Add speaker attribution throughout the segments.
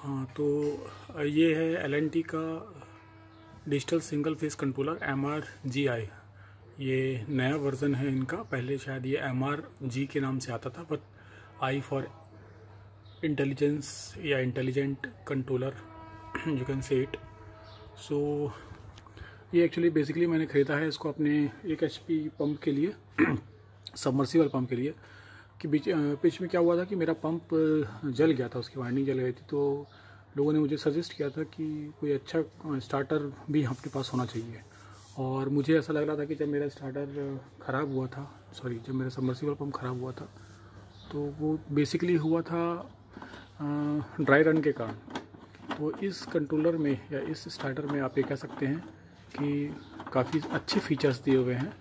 Speaker 1: हाँ, तो ये है L&T का digital single phase controller MRGI। ये नया वर्ज़न है इनका। पहले शायद ये MRG के नाम से आता था, बट आई फॉर इंटेलिजेंस या intelligent controller you can say it. So ये एक्चुअली बेसिकली मैंने ख़रीदा है इसको अपने 1 HP पंप के लिए सबमर्सिबल पंप के लिए। कि बीच में क्या हुआ था कि मेरा पंप जल गया था, उसकी वाइंडिंग जल गई थी। तो लोगों ने मुझे सजेस्ट किया था कि कोई अच्छा स्टार्टर भी आपके पास होना चाहिए। और मुझे ऐसा लग रहा था कि जब मेरा स्टार्टर ख़राब हुआ था, जब मेरा सबमर्सिबल पंप ख़राब हुआ था, तो वो बेसिकली हुआ था ड्राई रन के कारण। तो इस कंट्रोलर में या इस स्टार्टर में आप ये कह सकते हैं कि काफ़ी अच्छे फीचर्स दिए हुए हैं।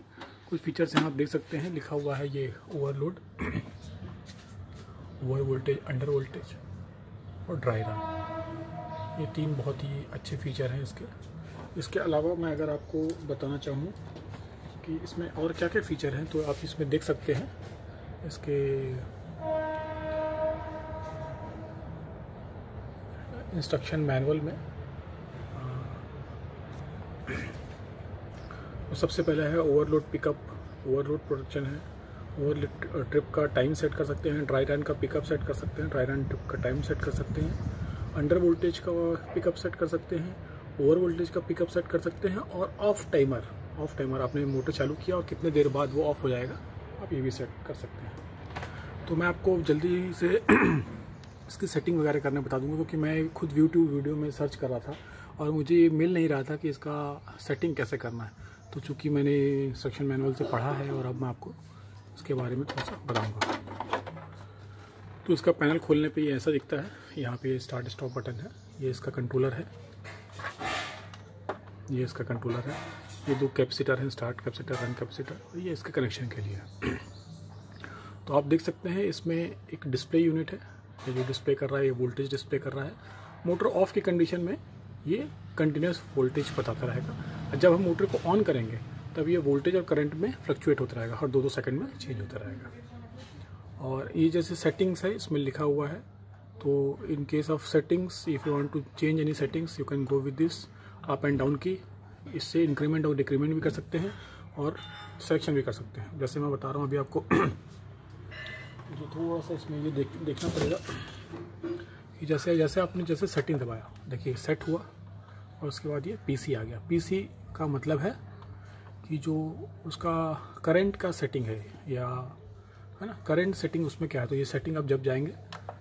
Speaker 1: कुछ फीचर्स यहाँ आप देख सकते हैं, लिखा हुआ है ये overload, over voltage, under voltage और ड्राई रन। ये 3 बहुत ही अच्छे फीचर हैं इसके अलावा मैं अगर आपको बताना चाहूँ कि इसमें और क्या क्या फ़ीचर हैं, तो आप इसमें देख सकते हैं। इसके इंस्ट्रक्शन मैनुअल में तो सबसे पहला है ओवरलोड पिकअप, ओवरलोड प्रोटेक्शन है। ओवरलोड ट्रिप का टाइम सेट कर सकते हैं, ड्राई रन का पिकअप सेट कर सकते हैं, ड्राई रन ट्रिप का टाइम सेट कर सकते हैं, अंडर वोल्टेज का पिकअप सेट कर सकते हैं, ओवर वोल्टेज का पिकअप सेट कर सकते हैं, और ऑफ टाइमर आपने मोटर चालू किया और कितने देर बाद वो ऑफ हो जाएगा, आप ये भी सेट कर सकते हैं। तो मैं आपको जल्दी से इसकी सेटिंग वगैरह करने बता दूंगा, क्योंकि मैं खुद यूट्यूब वीडियो में सर्च कर रहा था और मुझे ये मिल नहीं रहा था कि इसका सेटिंग कैसे करना है। तो चूँकि मैंने इंस्ट्रक्शन मैनुअल से पढ़ा है और अब मैं आपको इसके बारे में थोड़ा सा बताऊँगा। तो इसका पैनल खोलने पे ये ऐसा दिखता है। यहाँ पे स्टार्ट स्टॉप बटन है, ये इसका कंट्रोलर है, ये इसका कंट्रोलर है। ये 2 कैपेसिटर हैं, स्टार्ट कैपेसिटर, रन कैपेसिटर, और ये इसके कनेक्शन के लिए है। तो आप देख सकते हैं इसमें एक डिस्प्ले यूनिट है, ये जो डिस्प्ले कर रहा है, ये वोल्टेज डिस्प्ले कर रहा है। मोटर ऑफ की कंडीशन में ये कंटिन्यूस वोल्टेज बताता रहेगा। जब हम मोटर को ऑन करेंगे तब ये वोल्टेज और करंट में फ्लक्चुएट होता रहेगा, हर 2-2 सेकंड में चेंज होता रहेगा। और ये जैसे सेटिंग्स है इसमें लिखा हुआ है, तो in case of settings if you want to change any settings you can go with this up and down key. इससे इंक्रीमेंट और डिक्रीमेंट भी कर सकते हैं और सिलेक्शन भी कर सकते हैं। जैसे मैं बता रहा हूँ अभी आपको जो थोड़ा सा इसमें ये देखना पड़ेगा कि जैसे आपने सेटिंग दबाया, देखिए सेट हुआ और उसके बाद ये PC आ गया। PC का मतलब है कि जो उसका करंट का सेटिंग है ना, करंट सेटिंग उसमें क्या है। तो ये सेटिंग आप जब जाएंगे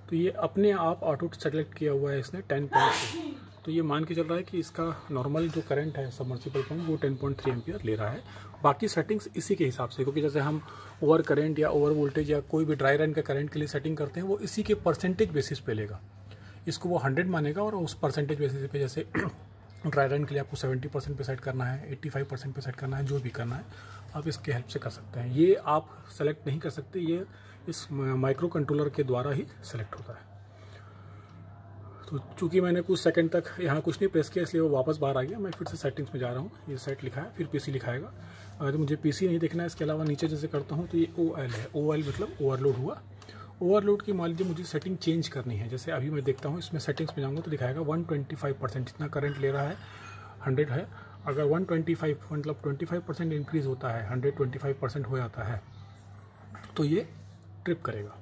Speaker 1: तो ये अपने आप ऑटो सेलेक्ट किया हुआ है इसने 10.3। तो ये मान के चल रहा है कि इसका नॉर्मल जो करंट है सबमर्सिबल पंप वो 10.3 एम्पियर ले रहा है। बाकी सेटिंग्स इसी के हिसाब से, क्योंकि जैसे हम ओवर करंट या ओवर वोल्टेज या कोई भी ड्राई रन का करंट के लिए सेटिंग करते हैं, वो इसी के परसेंटेज बेसिस पे लेगा। इसको वो 100 मानेगा और उस परसेंटेज बेसिस पे, जैसे ड्राई रन के लिए आपको 70% पे सेट करना है, 85% पे सेट करना है, जो भी करना है आप इसके हेल्प से कर सकते हैं। ये आप सेलेक्ट नहीं कर सकते, ये इस माइक्रो कंट्रोलर के द्वारा ही सेलेक्ट होता है। तो चूंकि मैंने कुछ सेकंड तक यहाँ कुछ नहीं प्रेस किया, इसलिए वो वापस बाहर आ गया। मैं फिर से सेटिंग्स में जा रहा हूँ, ये सेट लिखा है, फिर PC लिखाएगा। अगर मुझे PC नहीं देखना है, इसके अलावा नीचे जैसे करता हूँ तो ये OL है। OL मतलब ओवरलोड हुआ। ओवरलोड की मान लीजिए मुझे सेटिंग चेंज करनी है। जैसे अभी मैं देखता हूँ इसमें सेटिंग्स में जाऊँगा तो दिखाएगा 125%, जितना करंट ले रहा है 100 है। अगर 125 मतलब 25% इंक्रीज़ होता है, 125% हो जाता है, तो ये ट्रिप करेगा।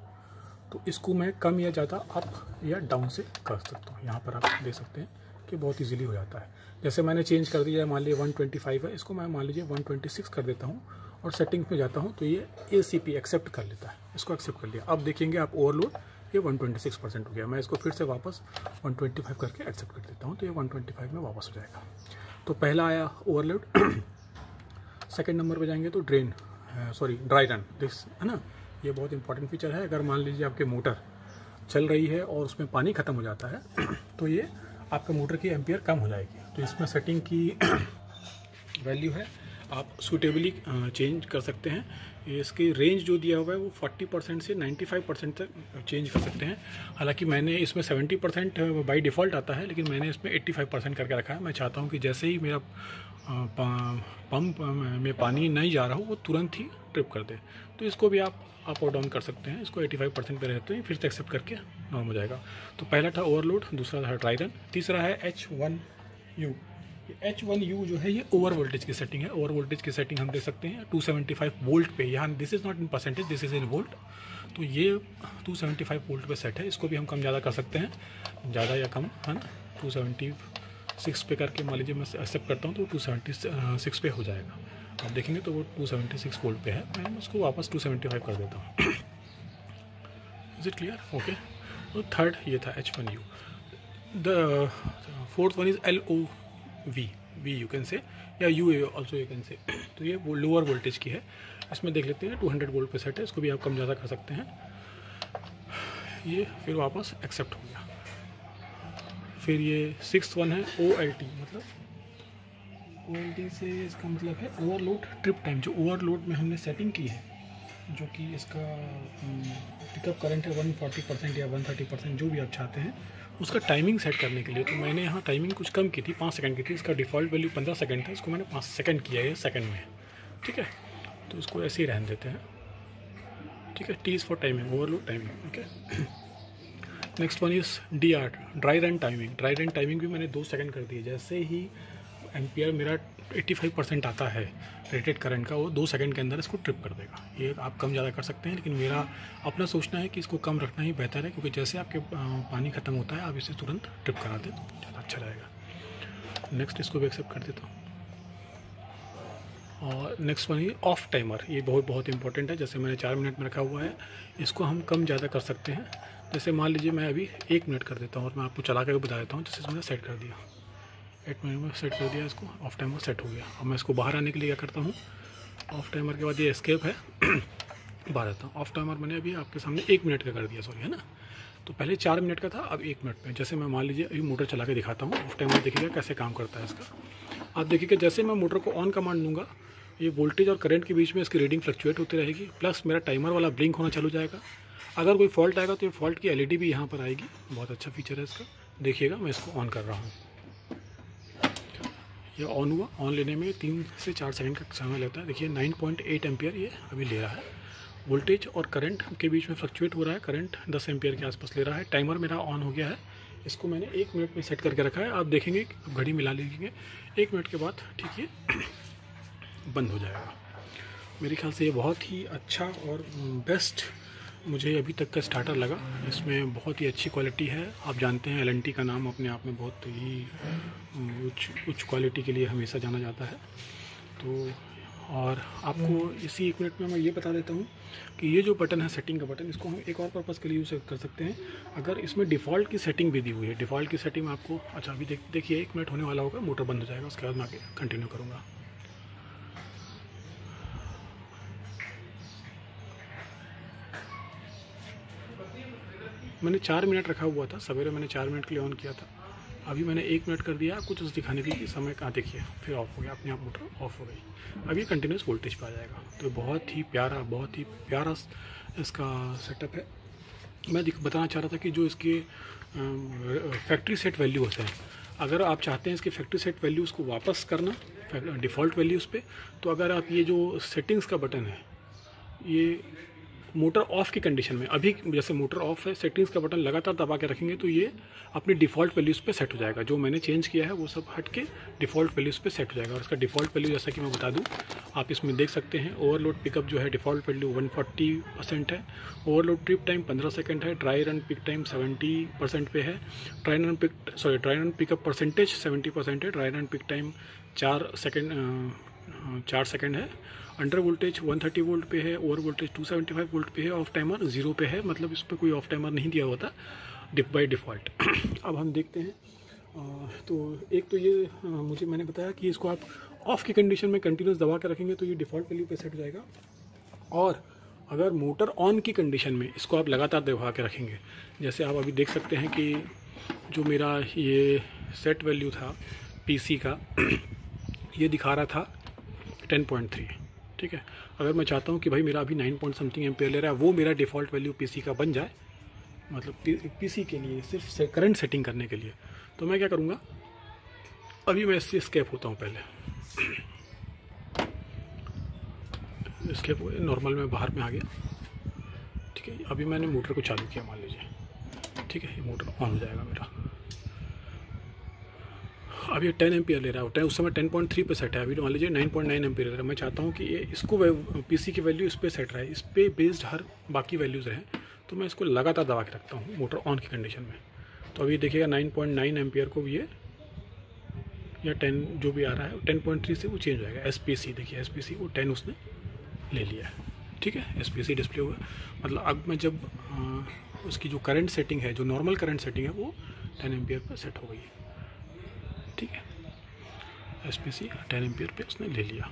Speaker 1: तो इसको मैं कम या ज़्यादा अप या डाउन से कर सकता हूँ। यहाँ पर आप देख सकते हैं कि बहुत इजीली हो जाता है। जैसे मैंने चेंज कर दिया है, मान लीजिए 125 है, इसको मैं मान लीजिए 126 कर देता हूँ और सेटिंग्स में जाता हूँ तो ये ACP एक्सेप्ट कर लेता है। इसको एक्सेप्ट कर लिया। अब देखेंगे आप ओवरलोड ये 126% हो गया। मैं इसको फिर से वापस 125 करके एक्सेप्ट कर देता हूँ तो ये 125 में वापस हो जाएगा। तो पहला आया ओवरलोड। सेकेंड नंबर पर जाएंगे तो ड्राई रन, दिस है ना, ये बहुत इंपॉर्टेंट फीचर है। अगर मान लीजिए आपके मोटर चल रही है और उसमें पानी ख़त्म हो जाता है तो ये आपके मोटर की एम्पियर कम हो जाएगी। तो इसमें सेटिंग की वैल्यू है, आप सूटेबली चेंज कर सकते हैं। इसकी रेंज जो दिया हुआ है वो 40% से 95% तक चेंज कर सकते हैं। हालांकि मैंने इसमें 70% बाय डिफ़ॉल्ट आता है, लेकिन मैंने इसमें 85% करके रखा है। मैं चाहता हूँ कि जैसे ही मेरा पंप में पानी नहीं जा रहा हो वो तुरंत ही ट्रिप कर दे। तो इसको भी आप अप और डाउन कर सकते हैं। इसको 85% पे रहते हैं, फिर से एक्सेप्ट करके नॉर्म हो जाएगा। तो पहला था ओवरलोड, दूसरा था ड्राई रन, तीसरा है H1U। H1U जो है ये ओवर वोल्टेज की सेटिंग है। ओवर वोल्टेज की सेटिंग हम देख सकते हैं 275 वोल्ट पे, यहाँ this is not in percentage, this is in volt. तो ये 275 वोल्ट पे सेट है। इसको भी हम कम ज़्यादा कर सकते हैं, ज़्यादा या कम, है ना। 276 पे करके मान लीजिए मैं एक्सेप्ट करता हूँ तो 276 पे हो जाएगा। आप देखेंगे तो वो 276 वोल्ट पे है, मैं उसको वापस 275 कर देता हूँ। Is it clear? ओके। तो थर्ड ये था H1U। The fourth one is LOV, V you can से, या U ऑल्सो यू कैन से। तो ये वो लोअर वोल्टेज की है। इसमें देख लेते हैं 200 वोल्ट पे सेट है, इसको भी आप कम ज़्यादा कर सकते हैं। ये फिर वापस एक्सेप्ट हो गया। फिर ये 6th वन है OLT, मतलब OLT से इसका मतलब है ओवरलोड ट्रिप टाइम। जो ओवरलोड में हमने सेटिंग की है, जो कि इसका पिकअप करंट है 140% या 130%, जो भी आप चाहते हैं, उसका टाइमिंग सेट करने के लिए। तो मैंने यहाँ टाइमिंग कुछ कम की थी, 5 सेकंड की थी। इसका डिफ़ॉल्ट वैल्यू 15 सेकंड था, इसको मैंने 5 सेकंड किया है सेकंड में, ठीक है। तो इसको ऐसे ही रहने देते हैं, ठीक है। T is for timing, overload timing, okay. Next one is DR, dry run timing. Dry run timing भी मैंने 2 सेकंड कर दी है। जैसे ही एम्पियर मेरा 85% आता है रेटेड करंट का, वो 2 सेकंड के अंदर इसको ट्रिप कर देगा। ये आप कम ज़्यादा कर सकते हैं, लेकिन मेरा अपना सोचना है कि इसको कम रखना ही बेहतर है, क्योंकि जैसे आपके पानी ख़त्म होता है आप इसे तुरंत ट्रिप करा दें तो ज़्यादा अच्छा रहेगा। नेक्स्ट इसको भी एक्सेप्ट कर देता हूँ। और नेक्स्ट वन ये ऑफ टाइमर, ये बहुत इंपॉर्टेंट है। जैसे मैंने 4 मिनट में रखा हुआ है, इसको हम कम ज़्यादा कर सकते हैं। जैसे मान लीजिए मैं अभी 1 मिनट कर देता हूँ, और मैं आपको चला कर बता देता हूँ। जैसे मैंने सेट कर दिया, 8 मिनट में सेट कर दिया इसको, ऑफ टाइमर सेट हो गया। अब मैं इसको बाहर आने के लिए क्या करता हूँ, ऑफ टाइमर के बाद ये एस्केप है, बाहर आता हूँ। ऑफ टाइमर मैंने अभी आपके सामने 1 मिनट का कर दिया, सॉरी, है ना। तो पहले 4 मिनट का था, अब 1 मिनट में। जैसे मैं मान लीजिए अभी मोटर चला के दिखाता हूँ, ऑफ टाइमर देखिएगा कैसे काम करता है इसका। आप देखिएगा जैसे मैं मोटर को ऑन कमांड दूंगा, ये वोल्टेज और करंट के बीच में इसकी रीडिंग फ्लक्चुएट होती रहेगी, प्लस मेरा टाइमर वाला ब्लिंक होना चालू जाएगा। अगर कोई फॉल्ट आएगा तो ये फॉल्ट की LED भी यहाँ पर आएगी। बहुत अच्छा फीचर है इसका। देखिएगा मैं इसको ऑन कर रहा हूँ, ये ऑन हुआ। ऑन लेने में 3 से 4 सेकंड का समय लगता है। देखिए 9.8 एम्पियर ये अभी ले रहा है। वोल्टेज और करंट के बीच में फ्लक्चुएट हो रहा है, करंट 10 एम्पियर के आसपास ले रहा है। टाइमर मेरा ऑन हो गया है, इसको मैंने 1 मिनट में सेट करके रखा है। आप देखेंगे, घड़ी मिला लीजिए, 1 मिनट के बाद ठीक ये बंद हो जाएगा। मेरे ख्याल से ये बहुत ही अच्छा और बेस्ट मुझे अभी तक का स्टार्टर लगा। इसमें बहुत ही अच्छी क्वालिटी है। आप जानते हैं L&T का नाम अपने आप में बहुत ही उच्च क्वालिटी के लिए हमेशा जाना जाता है। तो और आपको इसी 1 मिनट में मैं ये बता देता हूँ कि ये जो बटन है, सेटिंग का बटन, इसको हम एक और पर्पज़ के लिए यूज़ कर सकते हैं। अगर इसमें डिफ़ॉल्ट की सेटिंग भी दी हुई है, डिफ़ॉल्ट की सेटिंग में आपको, अच्छा अभी देखिए 1 मिनट होने वाला होगा, मोटर बंद हो जाएगा, उसके बाद मैं आगे कंटिन्यू करूँगा। मैंने 4 मिनट रखा हुआ था, सवेरे मैंने 4 मिनट के लिए ऑन किया था। अभी मैंने 1 मिनट कर दिया, कुछ उस दिखाने के लिए समय कहाँ देखिए, फिर ऑफ हो गया, अपने आप मोटर ऑफ हो गई। अब ये कंटिन्यूस वोल्टेज पे आ जाएगा। तो बहुत ही प्यारा इसका सेटअप है। मैं बताना चाह रहा था कि जो इसके फैक्ट्री सेट वैल्यू होते हैं, अगर आप चाहते हैं इसके फैक्ट्री सेट वैल्यूज़ को वापस करना डिफ़ॉल्ट वैल्यूज़ पे, तो अगर आप ये जो सेटिंग्स का बटन है, ये मोटर ऑफ़ की कंडीशन में, अभी जैसे मोटर ऑफ़ है, सेटिंग्स का बटन लगातार दबा के रखेंगे तो ये अपनी डिफ़ॉल्ट वैल्यूज़ पे सेट हो जाएगा। जो मैंने चेंज किया है वो सब हट के डिफ़ॉल्ट वैल्यूज़ पे सेट हो जाएगा। और इसका डिफ़ॉल्ट वैल्यू जैसा कि मैं बता दूं, आप इसमें देख सकते हैं, ओवरलोड पिकअप जो है डिफ़ॉल्ट वैल्यू 140% है। ओवरलोड ट्रिप टाइम 15 सेकंड है। ड्राई रन पिक टाइम 70% पे है। ड्राई रन पिकअप परसेंटेज 70% है। Dry run peak time 4 second है। अंडर वोल्टेज 130 वोल्ट पे है। ओवर वोल्टेज 275 वोल्ट पे है। ऑफ टाइमर 0 पे है, मतलब इस पर कोई ऑफ टाइमर नहीं दिया हुआ था बाई डिफ़ॉल्ट। अब हम देखते हैं, तो एक तो ये मैंने बताया कि इसको आप ऑफ़ की कंडीशन में कंटिन्यूस दबा के रखेंगे तो ये डिफ़ॉल्ट वैल्यू पे सेट हो जाएगा। और अगर मोटर ऑन की कंडीशन में इसको आप लगातार दबा के रखेंगे, जैसे आप अभी देख सकते हैं कि जो मेरा ये सेट वैल्यू था PC का, ये दिखा रहा था 10.3, ठीक है। अगर मैं चाहता हूँ कि भाई मेरा अभी 9 पॉइंट समथिंग एम्पेयर ले रहा है, वो मेरा डिफ़ॉल्ट वैल्यू PC का बन जाए, मतलब PC के लिए सिर्फ करंट सेटिंग करने के लिए, तो मैं क्या करूँगा, अभी मैं इससे स्केप होता हूँ। पहले इसके नॉर्मल में बाहर में आ गया। ठीक है, अभी मैंने मोटर को चालू किया मान लीजिए। ठीक है, ये मोटर ऑन हो जाएगा मेरा। अब ये 10 एम्पियर ले रहा है, उस समय 10.3 पे सेट है, अभी मान लीजिए 9.9 एम्पियर ले रहा है। मैं चाहता हूँ कि ये इसको पीसी की वैल्यू इस पर सेट रहे, इस पर बेस्ड हर बाकी वैल्यूज़ रहें, तो मैं इसको लगातार दबा के रखता हूँ मोटर ऑन की कंडीशन में। तो अभी देखिएगा 9.9 एम्पियर को ये या 10 जो भी आ रहा है 10.3 से वो चेंज हो जाएगा। SPC देखिए, SPC वो 10 उसने ले लिया है। ठीक है, SPC डिस्प्ले हुआ, मतलब अब मैं जब उसकी जो करंट सेटिंग है, जो नॉर्मल करंट सेटिंग है, वो 10 एम्पियर पर सेट हो गई है। ठीक है, SPC 10 एम्पियर पे उसने ले लिया।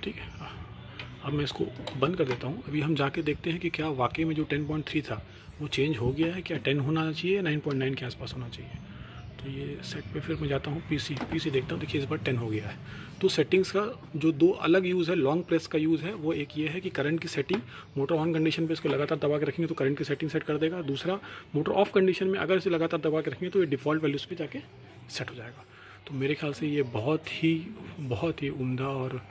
Speaker 1: ठीक है, अब मैं इसको बंद कर देता हूँ। अभी हम जाके देखते हैं कि क्या वाकई में जो 10.3 था वो चेंज हो गया है, क्या 10 होना चाहिए, 9.9 के आसपास होना चाहिए। तो ये सेट पे फिर मैं जाता हूँ, पीसी देखता हूँ। देखिए इस बार 10 हो गया है। तो सेटिंग्स का जो दो अलग यूज़ है, लॉन्ग प्रेस का यूज़ है, वो एक ये है कि करंट की सेटिंग मोटर ऑन कंडीशन पे इसको लगातार दबा के रखेंगे तो करंट की सेटिंग सेट कर देगा। दूसरा, मोटर ऑफ कंडीशन में अगर इसे लगातार दबा के रखेंगे तो ये डिफ़ॉल्ट वैल्यूज़ पे जाके सेट हो जाएगा। तो मेरे ख्याल से ये बहुत ही उम्दा और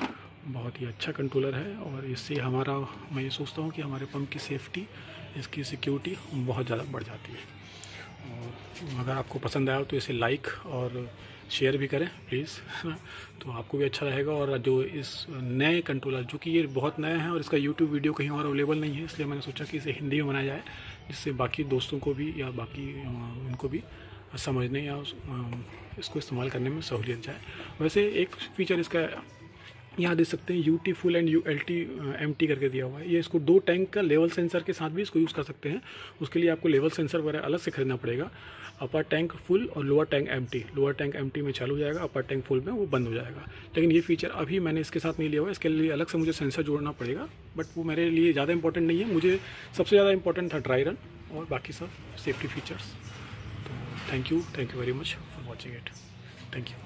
Speaker 1: बहुत ही अच्छा कंट्रोलर है, और इससे हमारा, मैं ये सोचता हूँ कि हमारे पंप की सेफ्टी, इसकी सिक्योरिटी बहुत ज़्यादा बढ़ जाती है। और अगर आपको पसंद आया तो इसे लाइक और शेयर भी करें प्लीज़, तो आपको भी अच्छा रहेगा। और जो इस नए कंट्रोलर, जो कि ये बहुत नया है और इसका यूट्यूब वीडियो कहीं और अवेलेबल नहीं है, इसलिए मैंने सोचा कि इसे हिंदी में बनाया जाए, जिससे बाकी दोस्तों को भी या बाकी उनको भी समझने या इसको इस्तेमाल करने में सहूलियत जाए। वैसे एक फीचर इसका यहाँ देख सकते हैं, UT full and ULT MT करके दिया हुआ है। ये इसको 2 टैंक का लेवल सेंसर के साथ भी इसको यूज़ कर सकते हैं। उसके लिए आपको लेवल सेंसर वगैरह अलग से खरीदना पड़ेगा। अपर टैंक फुल और lower tank MT, lower tank MT में चालू हो जाएगा, अपर टैंक फुल में वो बंद हो जाएगा। लेकिन ये फीचर अभी मैंने इसके साथ नहीं लिया हुआ है, इसके लिए अलग से मुझे सेंसर जोड़ना पड़ेगा, बट वो मेरे लिए ज़्यादा इंपॉर्टेंट नहीं है। मुझे सबसे ज़्यादा इंपॉर्टेंट था ड्राई रन और बाकी सब सेफ्टी फीचर्स। तो thank you very much for watching it. Thank you.